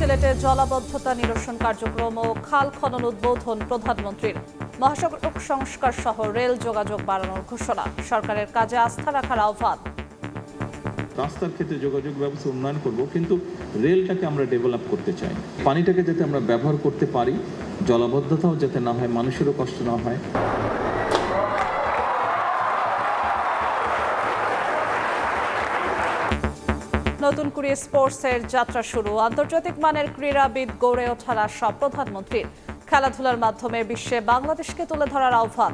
সিলেটে জলাবদ্ধতা নিরসন কার্যক্রম ও খাল খনন উদ্বোধন প্রধানমন্ত্রীর। মহাসড়ক সংস্কার সহ রেল যোগাযোগ বাড়ানোর ঘোষণা। সরকারের কাজে আস্থা রাখার আহ্বান। রাস্তার ক্ষেত্রে যোগাযোগ ব্যবস্থা উন্নয়ন করব, কিন্তু রেলটাকে আমরা ডেভেলপ করতে চাই। পানিটাকে যাতে আমরা ব্যবহার করতে পারি, জলাবদ্ধতাও যাতে না হয়, মানুষেরও কষ্ট না হয়। নতুন করে স্পোর্টসের যাত্রা শুরু। আন্তর্জাতিক মানের ক্রীড়াবিদ গড়ে ওঠার আশা প্রধানমন্ত্রীর। খেলাধুলার মাধ্যমে বিশ্বে বাংলাদেশকে তুলে ধরার আহ্বান।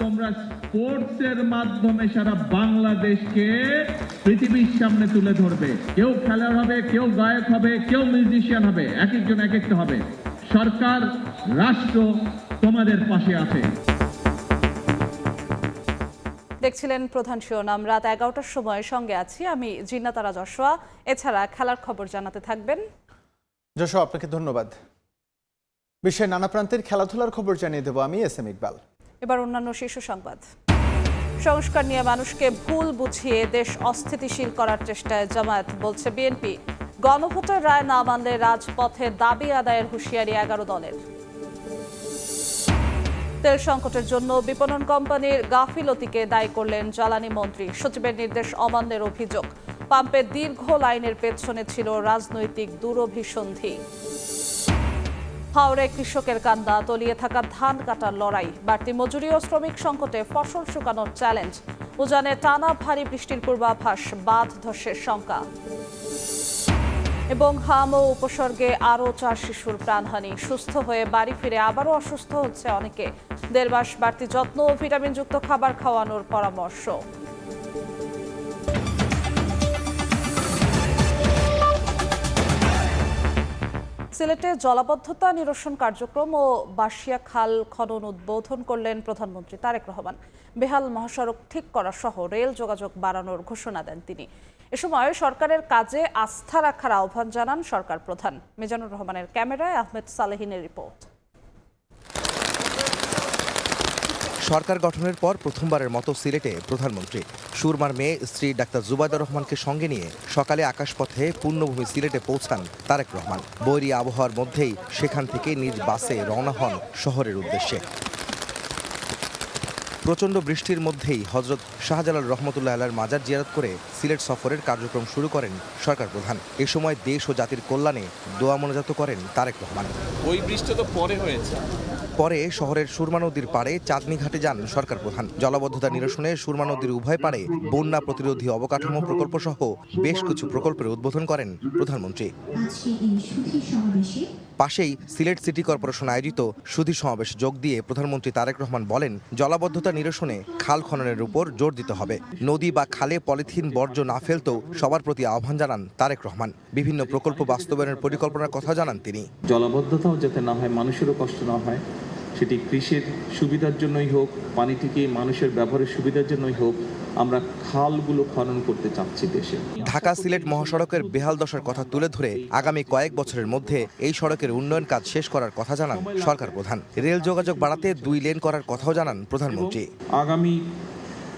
তোমরা স্পোর্টসের মাধ্যমে সারা বাংলাদেশকে পৃথিবীর সামনে তুলে ধরবে। কেউ খেলোয়াড় হবে, কেউ গায়ক হবে, কেউ মিউজিশিয়ান হবে, এক একজন এক একটা হবে। সরকার, রাষ্ট্র তোমাদের পাশে আছে। দেখছিলেন প্রধান শিরোনাম। রাত 11টার সময় সঙ্গে আছি আমি জিন্নাতারা যশোয়া। এছাড়া খেলার খবর জানাতে থাকবেন যশোয়া। আপনাকে ধন্যবাদ। বিশ্বের নানা প্রান্তের খেলাধুলার খবর জানিয়ে দেব আমি এস এম ইকবাল। এবার অন্যান্য শীর্ষ সংবাদ। সংস্কার নিয়ে মানুষকে ভুল বুঝিয়ে দেশ অস্থিতিশীল করার চেষ্টায় জামায়াত, বলছে বিএনপি। গণভোটের রায় না মানলে রাজপথে দাবি আদায়ের হুঁশিয়ারি 11 দলের। তেল সংকটের জন্য বিপণন কোম্পানির গাফিলতিকে দায়ী করলেন জ্বালানি মন্ত্রী। সচিবের নির্দেশ অমান্যের অভিযোগ। পাম্পে দীর্ঘ লাইনের পেছনে ছিল রাজনৈতিক দূরভিসন্ধি। হাওড়ে কৃষকের কান্না, তলিয়ে থাকা ধান কাটার লড়াই। বাড়তি মজুরি ও শ্রমিক সংকটে ফসল শুকানোর চ্যালেঞ্জ। উজানে টানা ভারী বৃষ্টির পূর্বাভাস, বাঁধ ধসের শঙ্কা। এবং হাম ও উপসর্গে আরও 4 শিশুর প্রাণহানি। সুস্থ হয়ে বাড়ি ফিরে আবারও অসুস্থ হচ্ছে অনেকে। 1.5 মাস বাড়তি যত্ন ও ভিটামিনযুক্ত খাবার খাওয়ানোর পরামর্শ। সিলেটে জলাবদ্ধতা নিরসন কার্যক্রম ও বাসিয়া খাল খনন উদ্বোধন করলেন প্রধানমন্ত্রী তারেক রহমান। বেহাল মহাসড়ক ঠিক করা সহ রেল যোগাযোগ বাড়ানোর ঘোষণা দেন তিনি। এ সময় সরকারের কাজে আস্থা রাখার আহ্বান জানান সরকার প্রধান। মিজানুর রহমানের ক্যামেরায় আহমেদ সালেহিনের রিপোর্ট। সরকার গঠনের পর প্রথমবারের মতো সিলেটে প্রধানমন্ত্রী। সুরমার মেয়ে স্ত্রী ডাক্তার জুবাইদা রহমানকে সঙ্গে নিয়ে সকালে আকাশপথে পূর্ণভূমি সিলেটে পৌঁছান তারেক রহমান। বৈরী আবহাওয়ার মধ্যেই সেখান থেকে নিজ বাসে রওনা হন শহরের উদ্দেশ্যে। প্রচণ্ড বৃষ্টির মধ্যেই হজরত শাহজালাল রহমতুল্লাহ আলাইহির মাজার জিয়ারত করে সিলেট সফরের কার্যক্রম শুরু করেন সরকার প্রধান। এ সময় দেশ ও জাতির কল্যাণে দোয়া মোনাজাত করেন তারেক রহমান। ওই বৃষ্টি তো পরে হয়েছে। পরে শহরের সুরমা নদীর পাড়ে চাঁদনী ঘাটে যান সরকার প্রধান। জলাবদ্ধতা নিরসনে সুরমা নদীর উভয় পাড়ে বন্যা প্রতিরোধী অবকাঠামো প্রকল্প সহ বেশ কিছু প্রকল্পের উদ্বোধন করেন প্রধানমন্ত্রী। পাশেই সিলেট সিটি কর্পোরেশন আয়োজিত সুধী সমাবেশ যোগ দিয়ে প্রধানমন্ত্রী তারেক রহমান বলেন, জলাবদ্ধতা নিরসনে খাল খননের উপর জোর দিতে হবে। নদী বা খালে পলিথিন বর্জ্য না ফেলতেও সবার প্রতি আহ্বান জানান তারেক রহমান। বিভিন্ন প্রকল্প বাস্তবায়নের পরিকল্পনার কথা জানান তিনি। জলাবদ্ধতাও যাতে না হয়, মানুষেরও কষ্ট না হয়, সেটি কৃষির সুবিধার জন্যই হোক, পানিটিকে মানুষের ব্যবহারের সুবিধার জন্যই হোক, আমরা খালগুলো খনন করতে চাচ্ছি দেশে। ঢাকা সিলেট মহাসড়কের বেহাল দশার কথা তুলে ধরে আগামী কয়েক বছরের মধ্যে এই সড়কের উন্নয়ন কাজ শেষ করার কথা জানান সরকার প্রধান। রেল যোগাযোগ বাড়াতে 2 লেন করার কথাও জানান প্রধানমন্ত্রী। আগামী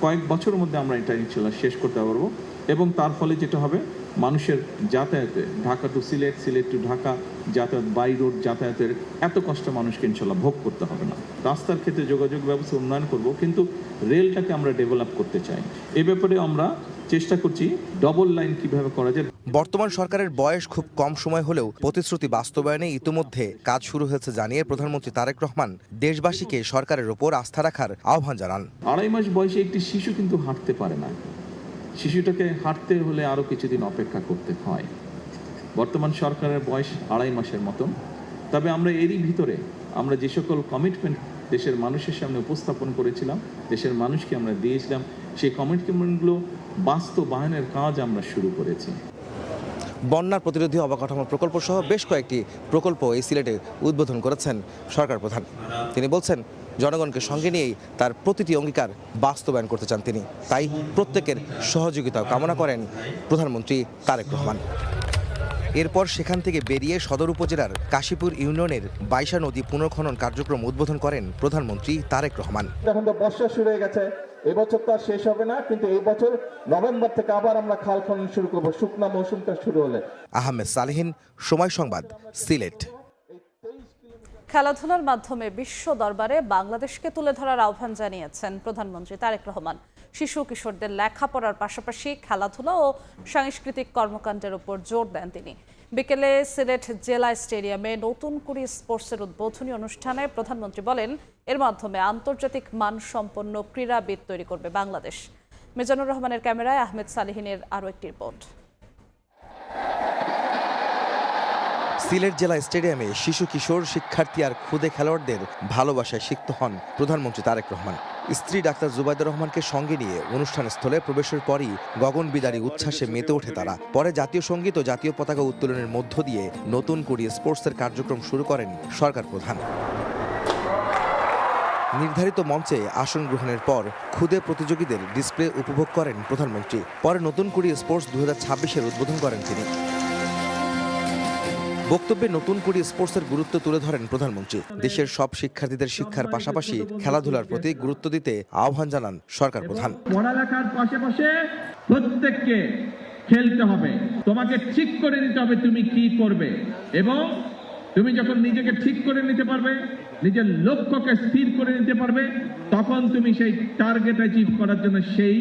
কয়েক বছরের মধ্যে আমরা এটা ইনশাআল্লাহ শেষ করতে পারবো, এবং তার ফলে যেটা হবে, মানুষের যাতায়াতে, ঢাকা টু সিলেট, সিলেট টু ঢাকা যাতায়াত, বাই রোড যাতায়াতের এত কষ্ট মানুষকে ইনশাআল্লাহ ভোগ করতে হবে না। রাস্তার ক্ষেত্রে যোগাযোগ ব্যবস্থা উন্নয়ন করব, কিন্তু রেলটাকে আমরা ডেভেলপ করতে চাই। এ ব্যাপারে আমরা চেষ্টা করছি ডবল লাইন কিভাবে করা যায়। বর্তমান সরকারের বয়স খুব কম সময় হলেও প্রতিশ্রুতি বাস্তবায়নে ইতিমধ্যে কাজ শুরু হয়েছে জানিয়ে প্রধানমন্ত্রী তারেক রহমান দেশবাসীকে সরকারের ওপর আস্থা রাখার আহ্বান জানান। 2.5 মাস বয়সে একটি শিশু কিন্তু হাঁটতে পারে না। শিশুটাকে হাঁটতে হলে আরো কিছুদিন অপেক্ষা করতে হয়। বর্তমান সরকারের বয়স 2.5 মাসের মতো। তবে আমরা এরই ভিতরে আমরা যে সকল কমিটমেন্ট দেশের মানুষের সামনে উপস্থাপন করেছিলাম, দেশের মানুষকে আমরা দিয়েছিলাম, সেই কমিটমেন্টগুলো বাস্তবায়নের কাজ আমরা শুরু করেছি। বন্যা প্রতিরোধী অবকাঠামো প্রকল্প সহ বেশ কয়েকটি প্রকল্প এই সিলেটে উদ্বোধন করেছেন সরকার প্রধান। তিনি বলছেন, জনগণকে সঙ্গে নিয়েই তার প্রতিটি অঙ্গীকার বাস্তবায়ন করতে চান তিনি। তাই প্রত্যেকের সহযোগিতা কামনা করেন প্রধানমন্ত্রী তারেক রহমান। এরপর সেখান থেকে বেরিয়ে সদর উপজেলার কাশীপুর ইউনিয়নের বাইশা নদী পুনর্খনন কার্যক্রম উদ্বোধন করেন প্রধানমন্ত্রী তারেক রহমান। এখন তো বর্ষা শুরু হয়ে গেছে, এবছর তো আর শেষ হবে না, কিন্তু এই বছর নভেম্বর থেকে আবার আমরা খাল খনন শুরু করব শুকনা মৌসুমটা শুরু হলে। আহমেদ সালেহীন, সময় সংবাদ, সিলেট। খেলাধুলার মাধ্যমে বিশ্ব দরবারে বাংলাদেশকে তুলে ধরার আহ্বান জানিয়েছেন প্রধানমন্ত্রী তারেক রহমান। শিশু কিশোরদের লেখাপড়ার পাশাপাশি খেলাধুলা ও সাংস্কৃতিক কর্মকাণ্ডের উপর জোর দেন তিনি। বিকেলে সিলেট জেলা স্টেডিয়ামে নতুন কুড়ি স্পোর্টসের উদ্বোধনী অনুষ্ঠানে প্রধানমন্ত্রী বলেন, এর মাধ্যমে আন্তর্জাতিক মানসম্পন্ন ক্রীড়াবিদ তৈরি করবে বাংলাদেশ। মিজানুর রহমানের ক্যামেরায় আহমেদ সালেহীনের আরও একটি রিপোর্ট। সিলেট জেলা স্টেডিয়ামে শিশু কিশোর, শিক্ষার্থী আর ক্ষুদে খেলোয়াড়দের ভালোবাসায় সিক্ত হন প্রধানমন্ত্রী তারেক রহমান। স্ত্রী ডাক্তার জুবাইদা রহমানকে সঙ্গে নিয়ে অনুষ্ঠান স্থলে প্রবেশের পরই গগন বিদারী উচ্ছ্বাসে মেতে ওঠে তারা। পরে জাতীয় সঙ্গীত ও জাতীয় পতাকা উত্তোলনের মধ্য দিয়ে নতুন কুড়ি স্পোর্টসের কার্যক্রম শুরু করেন সরকার প্রধান। নির্ধারিত মঞ্চে আসন গ্রহণের পর ক্ষুদে প্রতিযোগীদের ডিসপ্লে উপভোগ করেন প্রধানমন্ত্রী। পরে নতুন কুড়ি স্পোর্টস 2026-এর উদ্বোধন করেন তিনি। বক্তব্যে নতুন কুড়ি স্পোর্টসের গুরুত্ব তুলে ধরেন প্রধানমন্ত্রী। দেশের সব শিক্ষার্থীদের শিক্ষার পাশাপাশি খেলাধুলার প্রতি গুরুত্ব দিতে আহ্বান জানান সরকার প্রধান। পড়ালেখার পাশাপাশি প্রত্যেককে খেলতে হবে, তোমাকে ঠিক করে নিতে হবে তুমি কি করবে, এবং তুমি যখন নিজেকে ঠিক করে নিতে পারবে, নিজের লক্ষ্যকে স্থির করে নিতে পারবে, তখন তুমি সেই টার্গেট অ্যাচিভ করার জন্য সেই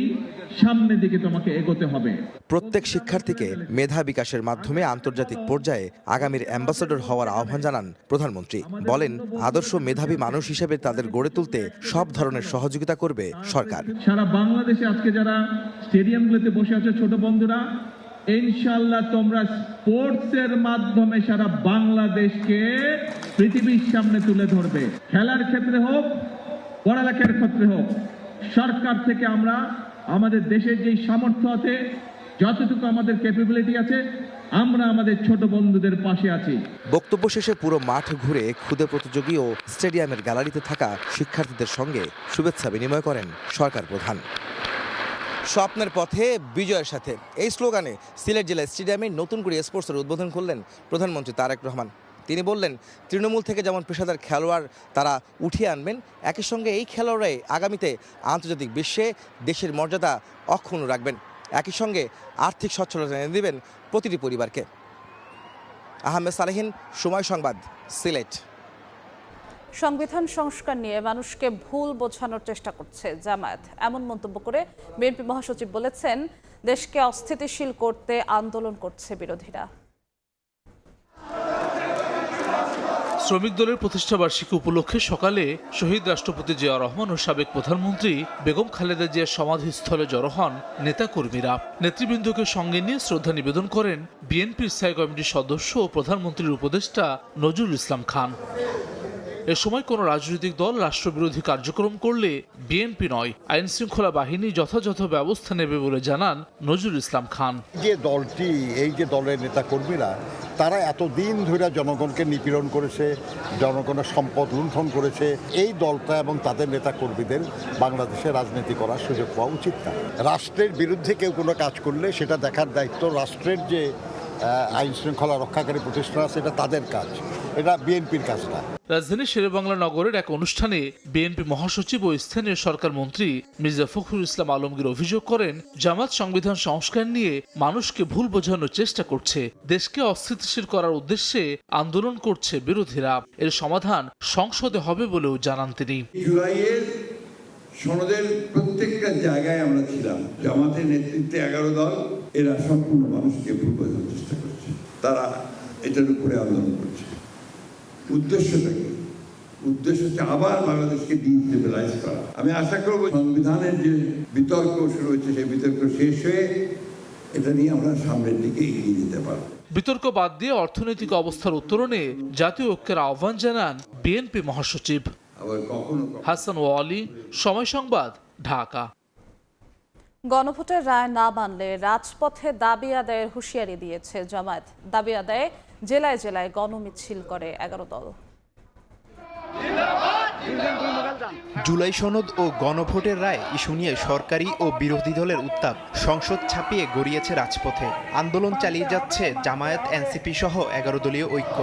সামনের দিকে তোমাকে এগোতে হবে। প্রত্যেক শিক্ষার্থীকে মেধা বিকাশের মাধ্যমে আন্তর্জাতিক পর্যায়ে আগামীর অ্যাম্বাসেডর হওয়ার আহ্বান জানান প্রধানমন্ত্রী। বলেন, আদর্শ মেধাবী মানুষ হিসেবে তাদের গড়ে তুলতে সব ধরনের সহযোগিতা করবে সরকার। সারা বাংলাদেশে আজকে যারা স্টেডিয়ামগুলোতে বসে আছে ছোট বন্ধুরা, ইনশাআল্লাহ তোমরা স্পোর্টসের মাধ্যমে সারা বাংলাদেশকে পৃথিবীর সামনে তুলে ধরবে। খেলার ক্ষেত্রে হোক, পড়ালেখার ক্ষেত্রে হোক, সরকার থেকে আমরা আমাদের দেশের যেই সামর্থ্য আছে, যতটুকু আমাদের ক্যাপাবিলিটি আছে, আমরা আমাদের ছোট বন্ধুদের পাশে আছি। বক্তব্য শেষে পুরো মাঠ ঘুরে ক্ষুদে প্রতিযোগী ও স্টেডিয়ামের গ্যালারিতে থাকা শিক্ষার্থীদের সঙ্গে শুভেচ্ছা বিনিময় করেন সরকার প্রধান। স্বপ্নের পথে বিজয়ের সাথে, এই স্লোগানে সিলেট জেলা স্টেডিয়ামে নতুন করে স্পোর্টসের উদ্বোধন করলেন প্রধানমন্ত্রী তারেক রহমান। তিনি বললেন, তৃণমূল থেকে যেমন পেশাদার খেলোয়াড় তারা উঠিয়ে আনবেন, একই সঙ্গে এই খেলোয়াড়রাই আগামীতে আন্তর্জাতিক বিশ্বে দেশের মর্যাদা অক্ষুণ্ণ রাখবেন। একই সঙ্গে আর্থিক সচ্ছলতা এনে দেবেন প্রতিটি পরিবারকে। আহমেদ সালেহীন, সময় সংবাদ, সিলেট। সংবিধান সংস্কার নিয়ে মানুষকে ভুল বোঝানোর চেষ্টা করছে জামায়াত, এমন মন্তব্য করে বিএনপি মহাসচিব বলেছেন, দেশকে অস্থিতিশীল করতে আন্দোলন করছে বিরোধীরা। শ্রমিক দলের প্রতিষ্ঠাবার্ষিকী উপলক্ষে সকালে শহীদ রাষ্ট্রপতি জিয়া রহমান ও সাবেক প্রধানমন্ত্রী বেগম খালেদা জিয়ার সমাধিস্থলে জড়ো হন নেতাকর্মীরা। নেতৃবৃন্দকে সঙ্গে নিয়ে শ্রদ্ধা নিবেদন করেন বিএনপির স্থায়ী কমিটির সদস্য ও প্রধানমন্ত্রীর উপদেষ্টা নজরুল ইসলাম খান। এ সময় কোনো রাজনৈতিক দল রাষ্ট্রবিরোধী কার্যক্রম করলে বিএনপি নয়, আইন শৃঙ্খলা বাহিনী যথাযথ ব্যবস্থা নেবে বলে জানান নজরুল ইসলাম খান। যে দলটি, এই যে দলের নেতাকর্মীরা, তারা এতদিন ধরে জনগণকে নিপীড়ন করেছে, জনগণের সম্পদ লুণ্ঠন করেছে, এই দলটা এবং তাদের নেতাকর্মীদের বাংলাদেশে রাজনীতি করার সুযোগ পাওয়া উচিত না। রাষ্ট্রের বিরুদ্ধে কেউ কোনো কাজ করলে সেটা দেখার দায়িত্ব রাষ্ট্রের যে আইন শৃঙ্খলা রক্ষাকারী প্রতিষ্ঠান আছে, এটা তাদের কাজ, এটা বিএনপির কাজ না। রাজধানীর শেরেবাংলা নগরের এক অনুষ্ঠানে বিএনপি মহাসচিব ও স্থানীয় সরকার মন্ত্রী মির্জা ফখরুল ইসলাম আলমগীর অভিযোগ করেন, জামাত সংবিধান সংস্কার নিয়ে মানুষকে ভুল বোঝানোর চেষ্টা করছে, দেশকে অস্থিতিশীল করার উদ্দেশ্যে আন্দোলন করছে বিরোধীরা। এর সমাধান সংসদে হবে বলেও জানান তিনি। জুলাইয়ের সনদের প্রত্যেকটা জায়গায় আমরা ছিলাম, জামাতের নেতৃত্বে 11 দল, এরা সম্পূর্ণ মানুষকে ভুল বোঝানোর চেষ্টা করছে, তারা এটার উপরে আন্দোলন করছে। উদ্দেশ্যটা কি? উদ্দেশ্য হচ্ছে আবার বাংলাদেশকে ডিস্টেবিলাইজ করা। আমি আশা করব সংবিধানের যে বিতর্ক শুরু হয়েছে, সেই বিতর্ক শেষ হয়ে এটা নিয়ে আমরা সামনের দিকে এগিয়ে যেতে পারব। বিতর্ক বাদ দিয়ে অর্থনৈতিক অবস্থার উত্তরণে জাতীয় ঐক্যের আহ্বান জানান বিএনপি মহাসচিব। হাসান ওয়ালি, সময় সংবাদ, ঢাকা। গণভোটের রায় না মানলে রাজপথে দাবি আদায়ের হুঁশিয়ারি দিয়েছে জামায়াত। দাবি আদায়ে জেলায় জেলায় গণমিছিল করে 11 দল। জুলাই সনদ ও গণভোটের রায় ইস্যু নিয়ে সরকারি ও বিরোধী দলের উত্তাপ সংসদ ছাপিয়ে গড়িয়েছে রাজপথে। আন্দোলন চালিয়ে যাচ্ছে জামায়াত, এনসিপি সহ 11 দলীয় ঐক্য।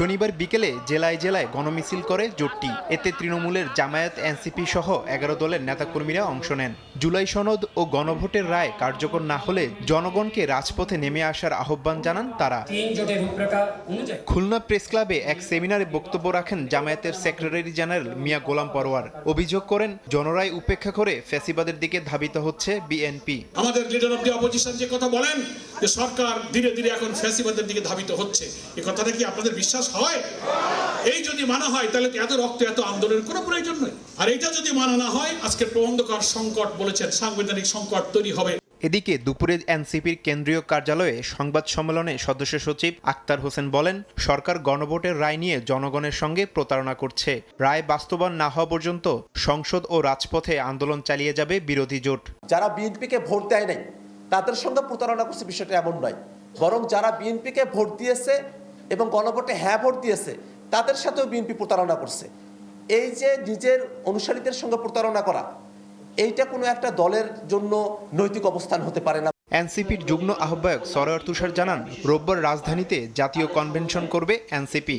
শনিবার বিকেলে জেলায় জেলায় গণমিছিল করে জোটটি। এতে তৃণমূলের জামায়াত, এনসিপি সহ 11 দলের নেতাকর্মীরা অংশ নেন। জুলাই সনদ ও গণভোটের রায় কার্যকর না হলে জনগণকে রাজপথে নেমে আসার আহ্বান জানান তারা। খুলনা প্রেস ক্লাবে এক সেমিনারে বক্তব্য রাখেন জামায়াতের সেক্রেটারি জেনারেল মিয়া গোলাম পরোয়ার। অভিযোগ করেন, জনরায় উপেক্ষা করে ফ্যাসিবাদের দিকে ধাবিত হচ্ছে বিএনপি। আমাদের লিডার অফ দি অপোজিশন যে কথা বলেন যে সরকার ধীরে ধীরে এখন ফ্যাসিবাদের দিকে ধাবিত হচ্ছে, এই কথাটা কি আপনাদের বিশ্বাস হয়? এই যদি মানা হয় তাহলে এত রক্ত, এত আন্দোলনের কোনো প্রয়োজন নেই। আর এটা যদি মানা না হয়, আজকের প্রবন্ধকার সংকট বলেছেন সাংবিধানিক সংকট তৈরি হবে। এদিকে দুপুরে এনসিপির কেন্দ্রীয় কার্যালয়ে সংবাদ সম্মেলনে সদস্য সচিব আক্তার হোসেন বলেন, সরকার গণভোটের রায় নিয়ে জনগণের সঙ্গে প্রতারণা করছে। রায় বাস্তবায়ন না হওয়া পর্যন্ত সংসদ ও রাজপথে আন্দোলন চালিয়ে যাবে বিরোধী জোট। যারা বিএনপিকে ভোট দেয় নাই তাদের সঙ্গে প্রতারণা করছে, বিষয়টা এমন নয়। বরং যারা বিএনপিকে ভোট দিয়েছে এবং গণভোটে হ্যাঁ ভোট দিয়েছে তাদের সাথেও বিএনপি প্রতারণা করছে। এই যে নিজের অনুসারীদের সঙ্গে প্রতারণা করা, এইটা কোনো একটা দলের জন্য নৈতিক অবস্থান হতে পারে না। এনসিপির যুগ্ম আহ্বায়ক সরোয়ার তুষার জানান, রোববার রাজধানীতে জাতীয় কনভেনশন করবে এনসিপি।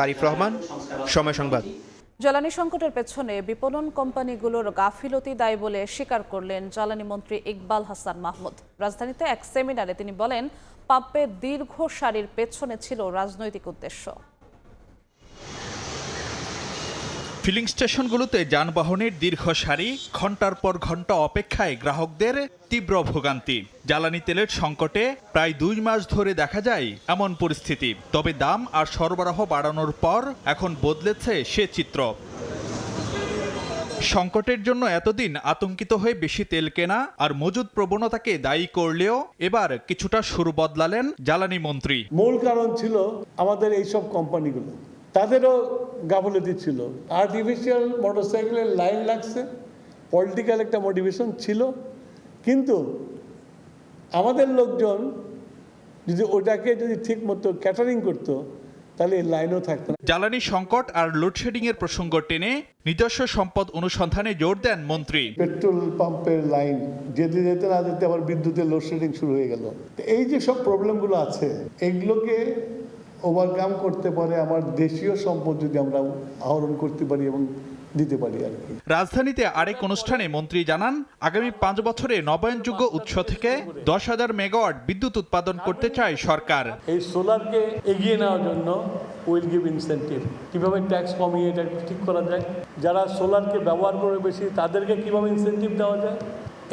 তারিফ রহমান, সময় সংবাদ। জ্বালানি সংকটের পেছনে বিপণন কোম্পানিগুলোর গাফিলতি দায়ী বলে স্বীকার করলেন জ্বালানি মন্ত্রী ইকবাল হাসান মাহমুদ। রাজধানীতে এক সেমিনারে তিনি বলেন, পাম্পে দীর্ঘ সারির পেছনে ছিল রাজনৈতিক উদ্দেশ্য। ফিলিং স্টেশনগুলোতে যানবাহনের দীর্ঘ সারি, ঘন্টার পর ঘন্টা অপেক্ষায় গ্রাহকদের তীব্র ভোগান্তি। জ্বালানি তেলের সংকটে প্রায় 2 মাস ধরে দেখা যায় এমন পরিস্থিতি। তবে দাম আর সরবরাহ বাড়ানোর পর এখন বদলেছে সে চিত্র। সংকটের জন্য এতদিন আতঙ্কিত হয়ে বেশি তেল কেনা আর মজুদ প্রবণতাকে দায়ী করলেও এবার কিছুটা সুর বদলালেন জ্বালানি মন্ত্রী। মূল কারণ ছিল আমাদের এইসব কোম্পানিগুলো, তাদেরও গাফলতি ছিল। আর্টিফিশিয়াল মোটরসাইকেলের লাইন লাগছে, পলিটিক্যাল একটা মোটিভেশন ছিল, কিন্তু আমাদের লোকজন যদি ওটাকে ঠিক মতো ক্যাটারিং করতো তাহলে এই লাইনও থাকতো না। জ্বালানি সংকট আর লোডশেডিং এর প্রসঙ্গ টেনে নিজস্ব সম্পদ অনুসন্ধানে জোর দেন মন্ত্রী। পেট্রোল পাম্পের লাইন যেতে যেতে না যেতে আবার বিদ্যুতের লোডশেডিং শুরু হয়ে গেল। এই যে সব প্রবলেমগুলো আছে, এগুলোকে ওভারকাম করতে পারে আমার দেশীয় সম্পদ যদি আমরা আহরণ করতে পারি এবং দিতে পারি আর কি। রাজধানীতে আরেক অনুষ্ঠানে মন্ত্রী জানান, আগামী 5 বছরে নবায়নযোগ্য উৎস থেকে 10,000 মেগাওয়াট বিদ্যুৎ উৎপাদন করতে চায় সরকার। এই সোলারকে এগিয়ে নেওয়ার জন্য উইল গিভ ইনসেন্টিভ। কিভাবে ট্যাক্স কমিয়ে এটা ঠিক করা যায়, যারা সোলারকে ব্যবহার করে বেশি তাদেরকে কিভাবে ইনসেন্টিভ দেওয়া যায়,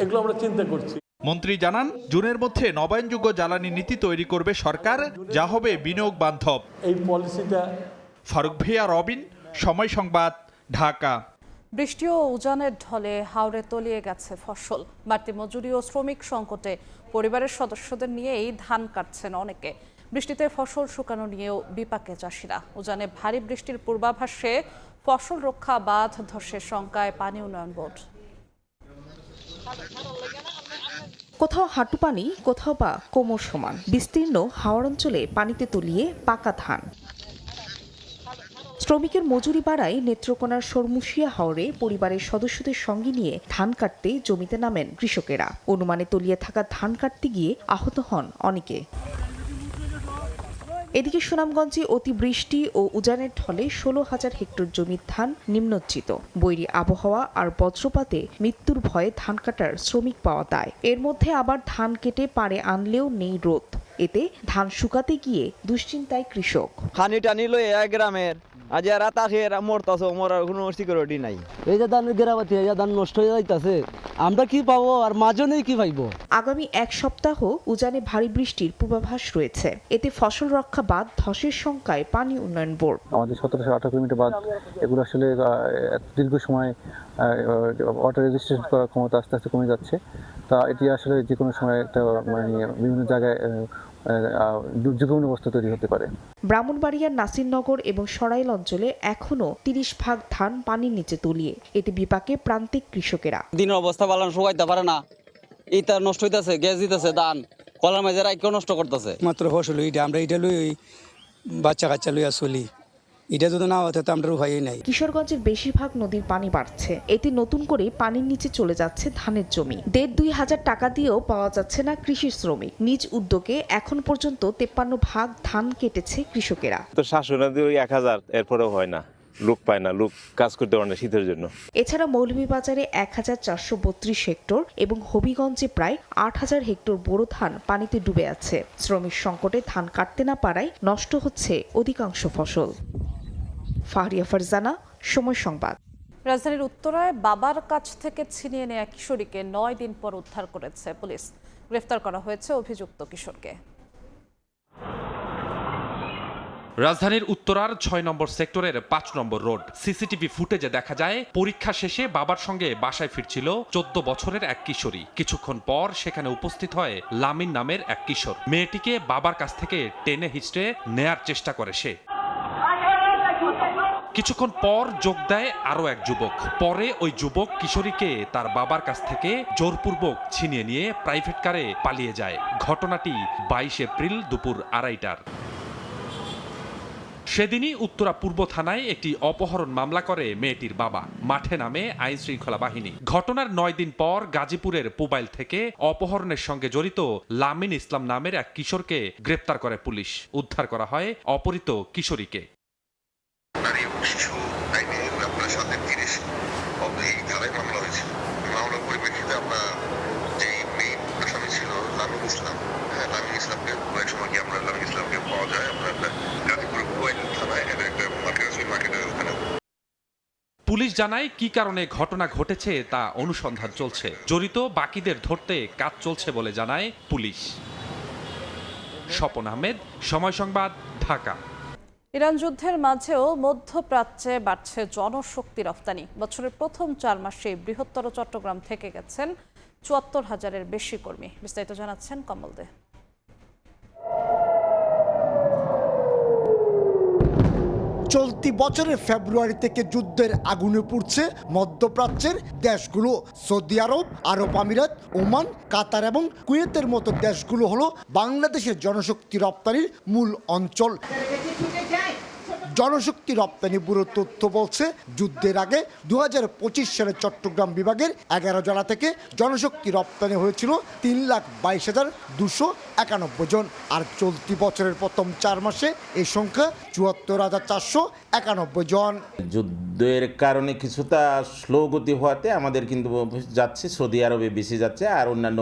এগুলো আমরা চিন্তা করছি। মন্ত্রী জানান, জুনের মধ্যে নবায়নযোগ্য জ্বালানি নীতি তৈরি করবে সরকার, যা হবে বিনিয়োগ বান্ধব। এই পলিসিটা। ফারুক ভিয়া, রবিন, সময় সংবাদ, ঢাকা। বৃষ্টি ও উজানের ঢলে হাওরে তলিয়ে গেছে ফসল। বাড়তি মজুরি ও শ্রমিক সংকটে পরিবারের সদস্যদের নিয়েই ধান কাটছেন অনেকে। বৃষ্টিতে ফসল শুকানো নিয়েও বিপাকে চাষিরা। উজানে ভারী বৃষ্টির পূর্বাভাসে ফসল রক্ষা বাঁধ ধসের শঙ্কায় পানি উন্নয়ন বোর্ড। কোথাও হাঁটু পানি, কোথাও বা কোমর সমান বিস্তীর্ণ হাওর অঞ্চলে পানিতে তলিয়ে পাকা ধান। শ্রমিকের মজুরি বাড়ায় নেত্রকোনার সরমুশিয়া হাওরে পরিবারের সদস্যদের সঙ্গে নিয়ে ধান কাটতে জমিতে নামেন কৃষকেরা। অনুমানে তলিয়ে থাকা ধান কাটতে গিয়ে আহত হন অনেকে। এদিকে সুনামগঞ্জে অতিবৃষ্টি ও উজানের ঢলে 16,000 হেক্টর জমির ধান নিম্নচ্ছিত। বৈরী আবহাওয়া আর বজ্রপাতে মৃত্যুর ভয়ে ধান কাটার শ্রমিক পাওয়া দায়। এর মধ্যে আবার ধান কেটে পাড়ে আনলেও নেই রোদ। এতে ধান শুকাতে গিয়ে দুশ্চিন্তায় কৃষক। খানি টানি লই গ্রামের আজ রাত আসে মরতাছে, মরার কোনো সিকিউরিটি নাই। এই যে ধান গেরাবাতি, এই যে ধান নষ্ট হয়ে যাইতাছে, আমরা কি পাবো আর মাজনে কি পাইবো? আগামী 1 সপ্তাহ উজানে ভারী বৃষ্টির পূর্বাভাস রয়েছে। এতে ফসল রক্ষা বাঁধ ধসের শঙ্কায় পানি উন্নয়ন বোর্ড। আমাদের 1718 কিলোমিটার বাঁধ, এগুলো আসলে দীর্ঘ সময় ওয়াটার রেজিস্ট্রেশন করার ক্ষমতা আস্তে আস্তে কমে যাচ্ছে। তা এটি আসলে যে কোনো সময় একটা বিভিন্ন জায়গায় ঝুঁকিপূর্ণ অবস্থা তৈরি হতে পারে। ব্রাহ্মণবাড়িয়ার নাসিরনগর এবং সরাইল অঞ্চলে এখনো 30 ভাগ ধান পানির নিচে তলিয়ে। এতে বিপাকে প্রান্তিক কৃষকেরা। দিনের অবস্থা ভালো শুকাইতে পারে না, এটা নষ্ট হইতাছে, গ্যাস দিতেছে, ধান কলার মাঝে রাইকেও নষ্ট করতেছে। মাত্র ফসল আমরা এটা লই বাচ্চা কাচ্চা লইয়া চলি, এটা যদি না হতে তো আমরা উপায়ই নাই। কিশোরগঞ্জের বেশিরভাগ নদীর পানি বাড়ছে, এতে নতুন করে পানির নিচে চলে যাচ্ছে ধানের জমি। ১,৫-২,০০০ টাকা দিয়েও পাওয়া যাচ্ছে না কৃষি শ্রমিক। নিজ উদ্যোগে এখন পর্যন্ত ৫৩ ভাগ ধান কেটেছে কৃষকেরা। তো শাসনা দিয়ে ১,০০০ এরপরেও হয় না, লোক পায় না, লোক কাজ করতে পারে না শীতের জন্য। এছাড়া মৌলভীবাজারে ১,৪৩২ হেক্টর এবং হবিগঞ্জে প্রায় ৮,০০০ হেক্টর বোরো ধান পানিতে ডুবে আছে। শ্রমিক সংকটে ধান কাটতে না পারায় নষ্ট হচ্ছে অধিকাংশ ফসল। ফাহরিয়া ফারজানা, সময় সংবাদ। রাজধানীর উত্তরায় বাবার কাছ থেকে ছিনিয়ে নেয়া কিশোরীকে ৯ দিন পর উদ্ধার করেছে পুলিশ। গ্রেফতার করা হয়েছে অভিযুক্ত কিশোরকে। রাজধানীর উত্তরার ৬ নম্বর সেক্টরের ৫ নম্বর রোড সিসিটিভি ফুটেজে দেখা যায় পরীক্ষা শেষে বাবার সঙ্গে বাসায় ফিরছিল ১৪ বছরের এক কিশোরী। কিছুক্ষণ পর সেখানে উপস্থিত হয় লামিন নামের এক কিশোর। মেয়েটিকে বাবার কাছ থেকে টেনে হিঁচড়ে নেয়ার চেষ্টা করে সে। কিছুক্ষণ পর যোগ দেয় আরো এক যুবক। পরে ওই যুবক কিশোরীকে তার বাবার কাছ থেকে জোরপূর্বক ছিনিয়ে নিয়ে প্রাইভেট কারে পালিয়ে যায়। ঘটনাটি ২২ এপ্রিল দুপুর ২:৩০টার। সেদিনই উত্তরা পূর্ব থানায় একটি অপহরণ মামলা করে মেয়েটির বাবা। মাঠে নামে আইন শৃঙ্খলা বাহিনী। ঘটনার ৯ দিন পর গাজীপুরের পুবাইল থেকে অপহরণের সঙ্গে জড়িত লামিন ইসলাম নামের এক কিশোরকে গ্রেপ্তার করে পুলিশ। উদ্ধার করা হয় অপহৃত কিশোরীকে। পুলিশ জানায় কি কারণে ঘটনা ঘটেছে তা অনুসন্ধান চলছে। জড়িত বাকিদের ধরতে কাজ চলছে বলে জানায় পুলিশ। স্বপন আহমেদ, সময় সংবাদ, ঢাকা। ইরান যুদ্ধের মাঝেও মধ্যপ্রাচ্যে বাড়ছে জনশক্তি রফতানি। বছরের প্রথম ৪ মাসে বৃহত্তর চট্টগ্রাম থেকে গেছেন ৭৪,০০০-এর বেশি কর্মী। বিস্তারিত জানাচ্ছেন কমল দে। চলতি বছরের ফেব্রুয়ারি থেকে যুদ্ধের আগুনে পুড়ছে মধ্যপ্রাচ্যের দেশগুলো। সৌদি আরব, আরব আমিরাত, ওমান, কাতার এবং কুয়েতের মতো দেশগুলো হলো বাংলাদেশের জনশক্তি রপ্তানির মূল অঞ্চল। জনশক্তি রপ্তানি ব্যুরোর তথ্য বলছে, যুদ্ধের আগে ২০২৫ সালে চট্টগ্রাম বিভাগের ১১ জেলা থেকে জনশক্তি রপ্তানি হয়েছিল ৩,২২,২৯১ জন। আর চলতি বছরের প্রথম ৪ মাসে এই সংখ্যা ৭৪,৪৯১ জন। যুদ্ধের কারণে কিছুটা স্লো গতি হওয়াতে আমাদের কিন্তু যাচ্ছে, সৌদি আরবে বেশি যাচ্ছে, আর অন্যান্য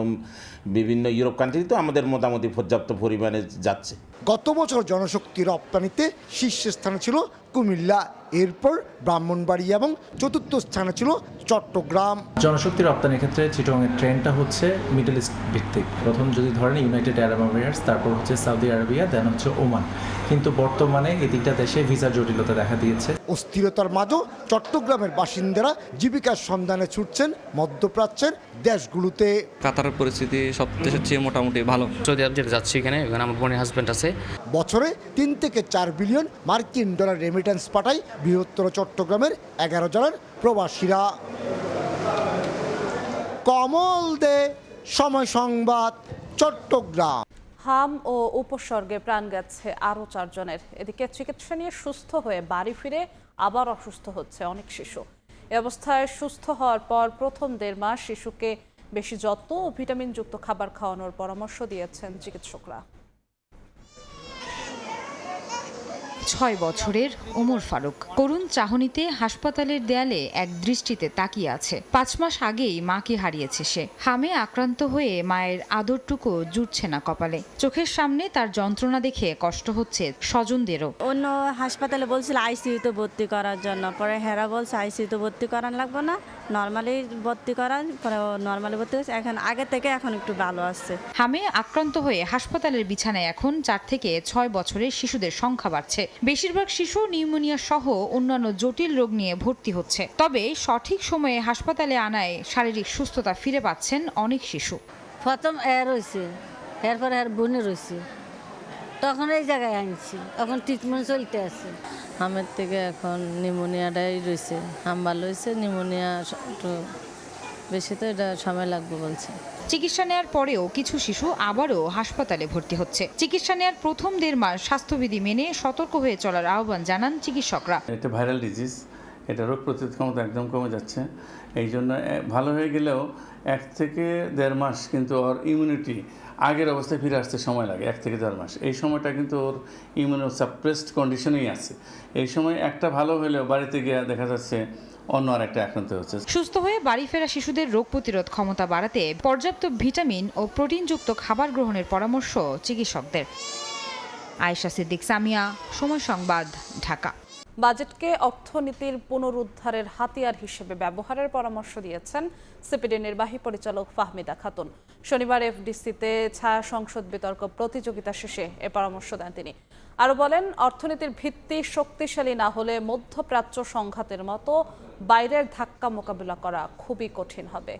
বিভিন্ন ইউরোপ কান্ট্রি তো আমাদের মোটামুটি পর্যাপ্ত পরিমাণে যাচ্ছে। গত বছর জনশক্তি রপ্তানিতে শীর্ষস্থানে ছিল কুমিল্লা, এরপর ব্রাহ্মণবাড়িয়া এবং চতুর্থ স্থানে ছিল চট্টগ্রাম। জনশক্তি রপ্তানির ক্ষেত্রে চিটগংয়ের ট্রেন্ডটা হচ্ছে মিডল ইস্ট ভিত্তিক। প্রথম যদি ধরেন ইউনাইটেড আরব এমিরেটস, তারপর হচ্ছে সৌদি আরবিয়া, দেন হচ্ছে ওমান। কিন্তু বর্তমানে এই দুইটা দেশে ভিসার জটিলতা দেখা দিয়েছে। অস্থিরতার মাঝেও চট্টগ্রামের বাসিন্দারা জীবিকার সন্ধানে ছুটছেন মধ্যপ্রাচ্যের দেশগুলোতে। কাতারের পরিস্থিতি সব দেশের চেয়ে মোটামুটি ভালো। সৌদি আরব যেতে যাচ্ছি, এখানে আমার বোনের হাজব্যান্ড আছে। বছরে ৩ থেকে ৪ বিলিয়ন মার্কিন ডলার রেমিটেন্স পাঠায় বৃহত্তর চট্টগ্রামের ১১ জেলার প্রবাসীরা। কমল দে, সময় সংবাদ, চট্টগ্রাম। হাম ও উপসর্গে প্রাণ গেছে আরও ৪ জনের। এদিকে চিকিৎসা নিয়ে সুস্থ হয়ে বাড়ি ফিরে আবার অসুস্থ হচ্ছে অনেক শিশু। এ অবস্থায় সুস্থ হওয়ার পর প্রথম ১.৫ মাস শিশুকে বেশি যত্ন ও ভিটামিনযুক্ত খাবার খাওয়ানোর পরামর্শ দিয়েছেন চিকিৎসকরা। ৬ বছরের ওমর ফারুক করুণ চাহনিতে হাসপাতালের দেয়ালে এক দৃষ্টিতে তাকিয়ে আছে। ৫ মাস আগেই মাকে হারিয়েছে সে। হামে আক্রান্ত হয়ে মায়ের আদরটুকু জুটছে না কপালে। চোখের সামনে তার যন্ত্রণা দেখে কষ্ট হচ্ছে স্বজনদেরও। অন্য হাসপাতালে বলছিল আইসিইউতে ভর্তি করার জন্য, পরে হেরা বলছে আইসিইউতে ভর্তি করান লাগবে না, নর্মালি ভর্তি করান। পরে নর্মালি ভর্তি হয়েছে, এখন আগে থেকে এখন একটু ভালো আছে। হামে আক্রান্ত হয়ে হাসপাতালের বিছানায় এখন ৪ থেকে ৬ বছরের শিশুদের সংখ্যা বাড়ছে। বেশিরভাগ শিশু নিউমোনিয়া সহ অন্যান্য জটিল রোগ নিয়ে ভর্তি হচ্ছে। তবে সঠিক সময়ে হাসপাতালে আনায় শারীরিক সুস্থতা ফিরে পাচ্ছেন অনেক শিশু। প্রথম রয়েছে, এরপরে বোনে রয়েছে, তখন এই জায়গায় আনছি, এখন ট্রিটমেন্ট চলতে আছে। হামের থেকে এখন নিউমোনিয়াটাই রয়েছে, হাম ভালো হয়েছে, নিউমোনিয়া একটু বেশি তো এটা সময় লাগবে বলছে। চিকিৎসা নেয়ার পরেও কিছু শিশু আবারও হাসপাতালে ভর্তি হচ্ছে। চিকিৎসা নেয়ার প্রথম 1.5 মাস স্বাস্থ্যবিধি মেনে সতর্ক হয়ে চলার আহ্বান জানান চিকিৎসকরা। এটা ভাইরাল ডিজিজ, এটা রোগ প্রতিরোধ ক্ষমতা একদম কমে যাচ্ছে। এই জন্য ভালো হয়ে গেলেও 1 থেকে 1.5 মাস কিন্তু ওর ইমিউনিটি আগের অবস্থায় ফিরে আসতে সময় লাগে, 1 থেকে 1.5 মাস। এই সময়টা কিন্তু ওর ইমিউনো সাপ্রেসড কন্ডিশনেই আছে। এই সময় একটা ভালো হলেও বাড়িতে গিয়ে দেখা যাচ্ছে অন্য আর একটা আক্রান্ত হচ্ছে। সুস্থ হয়ে বাড়ি ফেরা শিশুদের রোগ প্রতিরোধ ক্ষমতা বাড়াতে পর্যাপ্ত ভিটামিন ও প্রোটিনযুক্ত খাবার গ্রহণের পরামর্শ চিকিৎসকদের। আয়েশা সিদ্দিক, সামিয়া, সময় সংবাদ, ঢাকা। বাজেটকে অর্থনীতির পুনরুদ্ধারের হাতিয়ার হিসেবে ব্যবহারের পরামর্শ দিয়েছেন সিপিডি নির্বাহী পরিচালক ফাহমিদা খাতুন। শনিবার এফডিসিতে ছায়া সংসদ বিতর্ক প্রতিযোগিতা শেষে এ পরামর্শ দেন তিনি। আরও বলেন, অর্থনীতির ভিত্তি শক্তিশালী না হলে মধ্যপ্রাচ্য সংঘাতের মতো বাইরের ধাক্কা মোকাবিলা করা খুবই কঠিন হবে।